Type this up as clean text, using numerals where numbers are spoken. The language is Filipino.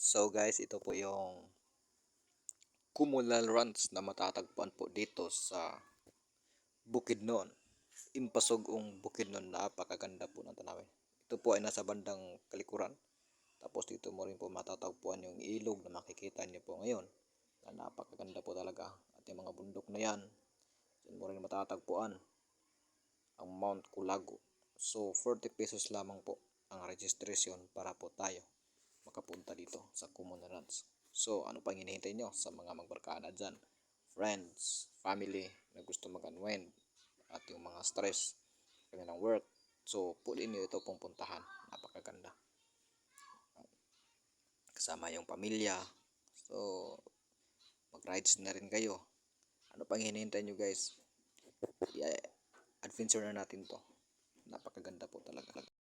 So guys, ito po yung Cumular Ranch na matatagpuan po dito sa Bukidnon. Impasugong Bukidnon, napakaganda po ng tanawin. Ito po ay nasa bandang kalikuran. Tapos dito mo rin po matatagpuan yung ilog na makikita niyo po ngayon. Na napakaganda po talaga. At yung mga bundok na yan, dyan mo rin matatagpuan ang Mount Culago. So 40 pesos lamang po ang registration para po tayo makapunta dito sa Cumular Ranch. So ano pang hinihintay nyo sa mga magbarkada dyan, friends, family na gusto mag-unwind at yung mga stress kanilang work? So pwede nyo ito pong puntahan, napakaganda, kasama yung pamilya. So mag-rides na rin kayo. Ano pang hinihintay nyo guys? Yeah, adventure na natin to, napakaganda po talaga.